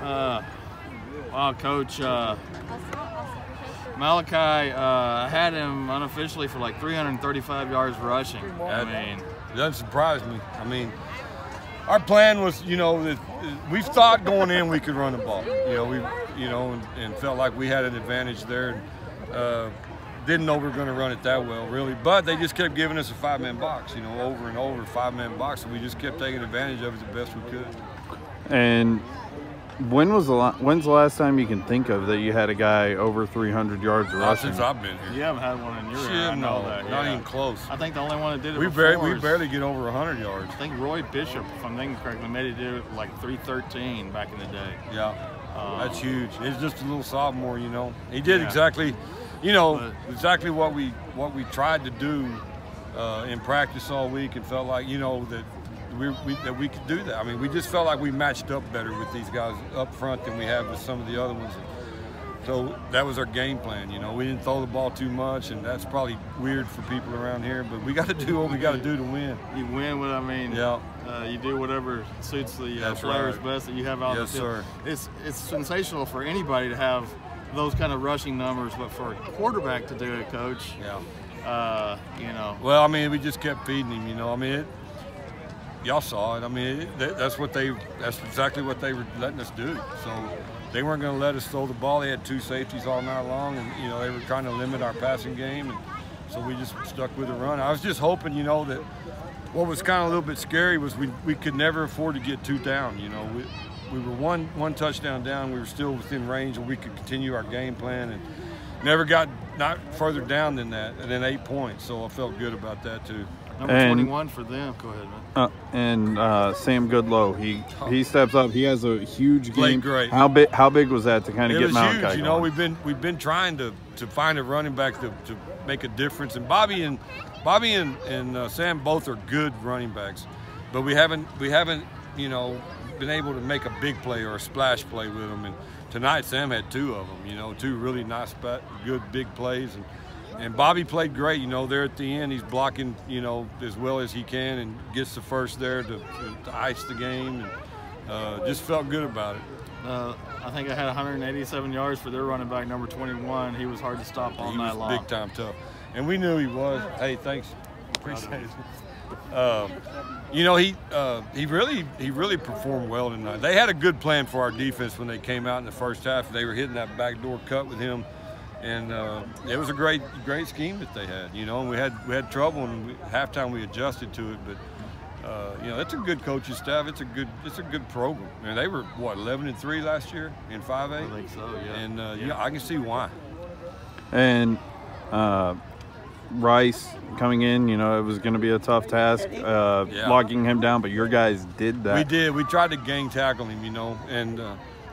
Wow, Coach. Malachi had him unofficially for like 335 yards rushing. I mean, it doesn't surprise me. I mean, our plan was, you know, that we thought going in we could run the ball. And felt like we had an advantage there. Didn't know we were going to run it that well, really. But they just kept giving us a 5-man box, you know, over and over, 5-man box, and we just kept taking advantage of it the best we could. And when's the last time you can think of that you had a guy over 300 yards rushing? Since I've been here. You haven't had one in your era. I know that. Not even close. I think the only one that did it we barely get over 100 yards. I think Roy Bishop, if I'm thinking correctly, made it do like 313 back in the day. Yeah, that's huge. He's just a little sophomore, you know. He did exactly, you know, exactly what we tried to do in practice all week, and felt like, you know, that we could do that. I mean, we just felt like we matched up better with these guys up front than we have with some of the other ones. So that was our game plan, you know. We didn't throw the ball too much, and that's probably weird for people around here, but we got to do what we got to do to win. You win what I mean. Yeah. You do whatever suits the players best that you have out on the field. Yes, sir. It's sensational for anybody to have those kind of rushing numbers, but for a quarterback to do it, Coach. Yeah. You know. Well, I mean, we just kept feeding him, you know. I mean, y'all saw it. I mean, that's exactly what they were letting us do. So they weren't going to let us throw the ball. They had 2 safeties all night long, and, you know, they were trying to limit our passing game, and so we just stuck with the run. I was just hoping, you know, that what was kind of a little bit scary was we could never afford to get 2 down. You know, we were one touchdown down. We were still within range, and we could continue our game plan, and never got not further down than that, and then 8 points. So I felt good about that too. Number 21 for them. Go ahead, man. And Sam Goodlow, he steps up. He has a huge game. Played great. How big was that to kind of get Malachi huge. You know, going? we've been trying to find a running back to make a difference. And Bobby and Sam both are good running backs, but we haven't you know, been able to make a big play or a splash play with them. And tonight Sam had 2 of them. You know, 2 really nice, good big plays. And Bobby played great, you know, there at the end. He's blocking, you know, as well as he can, and gets the first there to ice the game. And just felt good about it. I think I had 187 yards for their running back, number 21. He was hard to stop all night long. He was big time tough. And we knew he was. Hey, thanks. Appreciate it. You know, he really performed well tonight. They had a good plan for our defense when they came out in the first half. They were hitting that backdoor cut with him. And it was a great scheme that they had, you know. And we had trouble, and halftime we adjusted to it. But you know, it's a good coaching staff. It's a good program. I mean, they were what, 11-3 last year in 5A. I think so, yeah. And yeah, I can see why. And Rice coming in, you know, it was going to be a tough task locking him down, but your guys did that. We did. We tried to gang tackle him, you know, and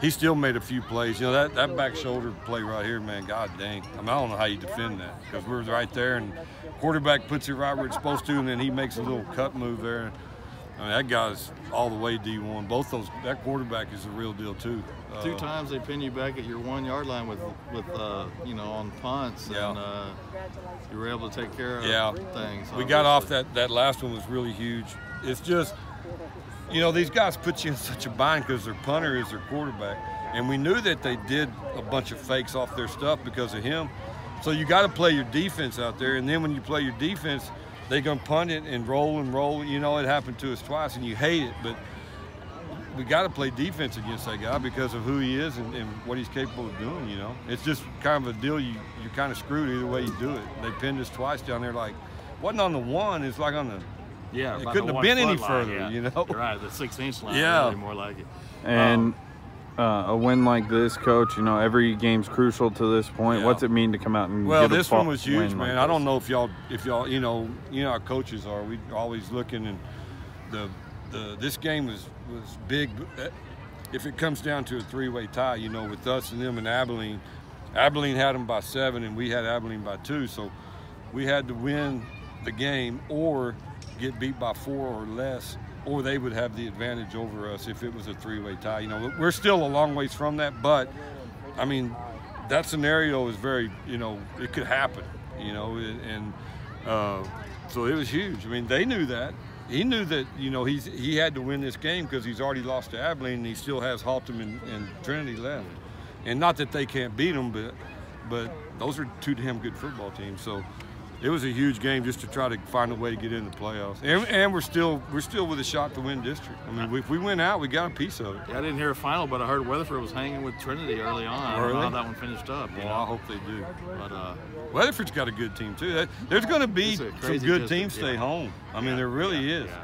he still made a few plays. You know, that back shoulder play right here, man, god dang. I mean, I don't know how you defend that, because we're right there, and quarterback puts it right where it's supposed to, and then he makes a little cut move there. I mean, that guy's all the way D1. That quarterback is a real deal too. 2 times they pin you back at your 1-yard line with you know, on punts, and you were able to take care of things. We got off that last one was really huge. It's just, you know, these guys put you in such a bind because their punter is their quarterback, and we knew that they did a bunch of fakes off their stuff because of him. So you got to play your defense out there, and then when you play your defense, they're going to punt it and roll and roll. You know, it happened to us twice, and you hate it, but we got to play defense against that guy because of who he is and what he's capable of doing, you know. It's just kind of a deal. You're kind of screwed either way you do it. They pinned us twice down there, like, wasn't on the 1, it's like on the – yeah, it couldn't have been any further, you know. You're right, the 6-inch line, really more like it. And a win like this, Coach, you know, every game's crucial to this point. What's it mean to come out and get a this one was huge, man. Like I don't know if y'all, you know how coaches are. We always looking, and this game was big. If it comes down to a 3-way tie, you know, with us and them and Abilene had them by 7, and we had Abilene by 2. So we had to win the game or get beat by 4 or less, or they would have the advantage over us if it was a 3-way tie. You know, we're still a long ways from that, but I mean, that scenario is very, you know, it could happen, you know, and so it was huge. I mean, they knew that, he knew that, you know, he had to win this game because he's already lost to Abilene, and he still has Haltom and Trinity left. And not that they can't beat them, but those are two damn good football teams. So it was a huge game just to try to find a way to get in the playoffs. And we're still with a shot to win district. I mean, if we win out, we got a piece of it. Yeah, I didn't hear a final, but I heard Weatherford was hanging with Trinity early on. I don't know how that one finished up. Well, I hope they do. But Weatherford's got a good team too. There's going to be some good teams stay home. I mean, there really is. Yeah.